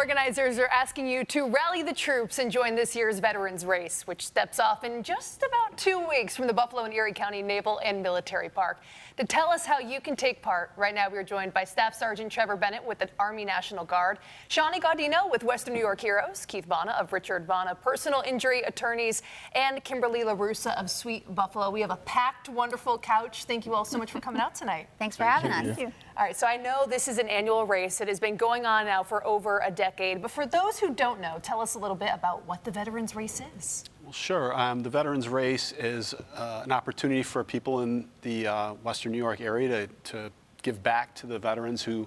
organizers are asking you to rally the troops and join this year's Veterans Race, which steps off in just about 2 weeks from the Buffalo and Erie County Naval and Military Park. To tell us how you can take part, right now we're joined by Staff Sergeant Trevor Bennett with the Army National Guard, Shawnee Gaudino with Western New York Heroes, Keith Vana of Richard Vana Personal Injury Attorneys, and Kimberly LaRussa of Sweet Buffalo. We have a packed, wonderful couch. Thank you all so much for coming out tonight. Thanks for having us. Thank you. All right, so I know this is an annual race. It has been going on now for over a decade. But for those who don't know, tell us a little bit about what the Veterans Race is. Well, sure. The Veterans Race is an opportunity for people in the Western New York area to give back to the veterans who,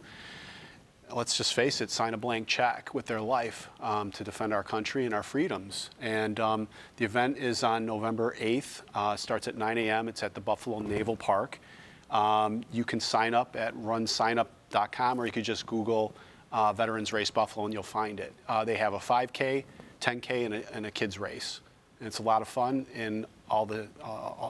let's just face it, sign a blank check with their life to defend our country and our freedoms. And the event is on November 8th. Starts at 9 a.m. It's at the Buffalo Naval Park. You can sign up at runsignup.com, or you could just Google Veterans Race Buffalo and you'll find it. They have a 5K, 10K, and a kids race. And it's a lot of fun, and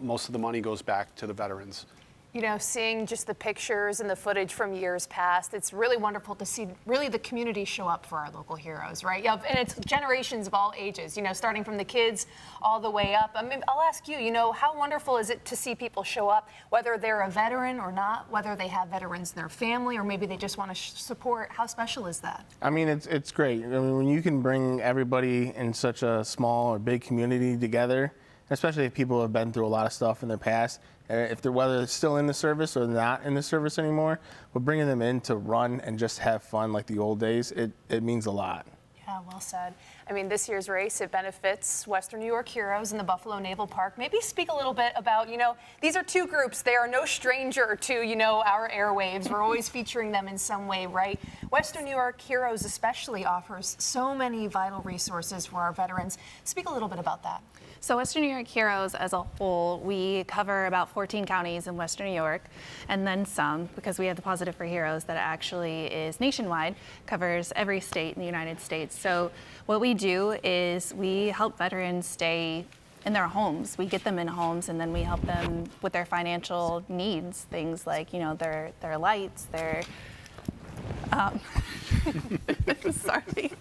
most of the money goes back to the veterans. You know, seeing just the pictures and the footage from years past, it's really wonderful to see really the community show up for our local heroes, right? Yeah, and it's generations of all ages, you know, starting from the kids all the way up. I mean, I'll ask you, you know, how wonderful is it to see people show up, whether they're a veteran or not, whether they have veterans in their family, or maybe they just want to support? How special is that? I mean, it's great. I mean, when you can bring everybody in such a small or big community together, especially if people have been through a lot of stuff in their past, if they're whether it's still in the service or not in the service anymore, but bringing them in to run and just have fun like the old days, it means a lot. Yeah, well said. I mean, this year's race, it benefits Western New York Heroes in the Buffalo Naval Park. Maybe speak a little bit about, you know, these are two groups. They are no stranger to, you know, our airwaves. We're always featuring them in some way, right? Western New York Heroes especially offers so many vital resources for our veterans. Speak a little bit about that. So Western New York Heroes as a whole, we cover about 14 counties in Western New York, and then some, because we have the Positive for Heroes that actually is nationwide, covers every state in the United States. So what we do is we help veterans stay in their homes. We get them in homes, and then we help them with their financial needs, things like, you know, their lights, their, sorry.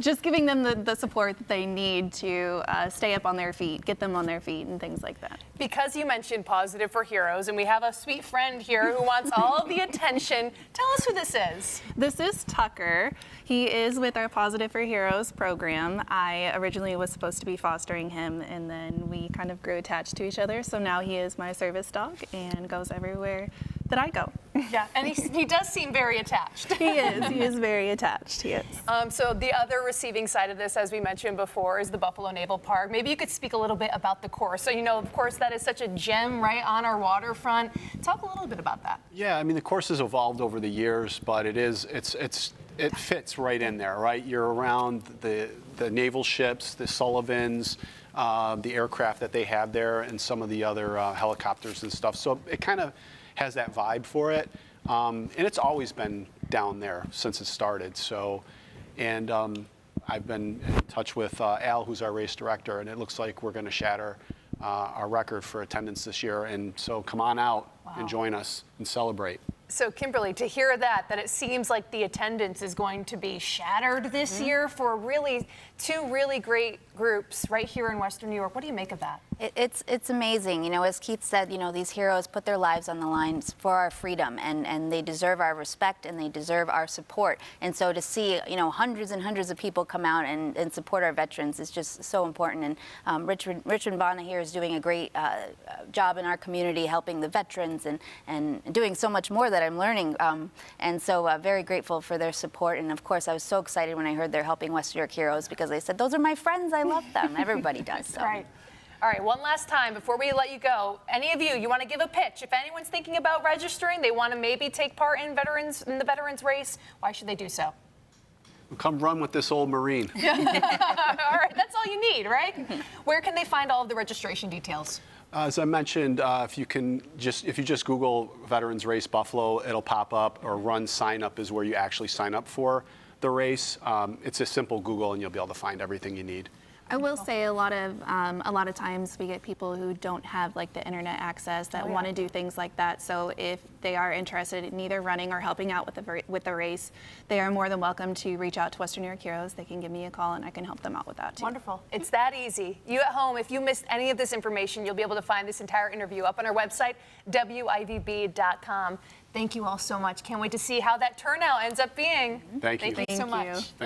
Just giving them the support that they need to stay up on their feet, get them on their feet, and things like that. Because you mentioned Positive for Heroes, and we have a sweet friend here who wants all of the attention, tell us who this is. This is Tucker. He is with our Positive for Heroes program. I originally was supposed to be fostering him, and then we kind of grew attached to each other, so now he is my service dog and goes everywhere that I go. Yeah, and he does seem very attached. He is very attached, he is. So the other receiving side of this, as we mentioned before, is the Buffalo Naval Park. Maybe you could speak a little bit about the course. So, you know, of course, that is such a gem right on our waterfront. Talk a little bit about that. Yeah, I mean, the course has evolved over the years, but it fits right in there, right? You're around the naval ships, the Sullivans, the aircraft that they have there, and some of the other helicopters and stuff. So it kind of has that vibe for it, and it's always been down there since it started. So, and I've been in touch with Al, who's our race director, and it looks like we're going to shatter our record for attendance this year. And so come on out and join us and celebrate. So Kimberly, to hear that it seems like the attendance is going to be shattered this year for really two really great groups right here in Western New York. What do you make of that? It's amazing. You know, as Keith said, you know, these heroes put their lives on the line for our freedom, and they deserve our respect and they deserve our support. And so to see, you know, hundreds and hundreds of people come out and support our veterans is just so important. And Richard Vana here is doing a great job in our community, helping the veterans and doing so much more that I'm learning. And so very grateful for their support. And of course, I was so excited when I heard they're helping Western New York Heroes, because they said, those are my friends, I love them. Everybody does. So. Right. All right, one last time before we let you go. Any of you want to give a pitch? If anyone's thinking about registering, they want to maybe take part in the veterans race, why should they do so? Come run with this old Marine. All right, that's all you need, right? Where can they find all of the registration details? As I mentioned, if you just Google Veterans Race Buffalo, it'll pop up, or Run Sign Up is where you actually sign up for the race. It's a simple Google, and you'll be able to find everything you need. I will say a lot of times we get people who don't have like the internet access that want to do things like that. So if they are interested in either running or helping out with the race, they are more than welcome to reach out to Western New York Heroes. They can give me a call and I can help them out with that too. Wonderful. It's that easy. You at home, if you missed any of this information, you'll be able to find this entire interview up on our website, WIVB.com. Thank you all so much. Can't wait to see how that turnout ends up being. Thank you. Thank you so Thank you. much.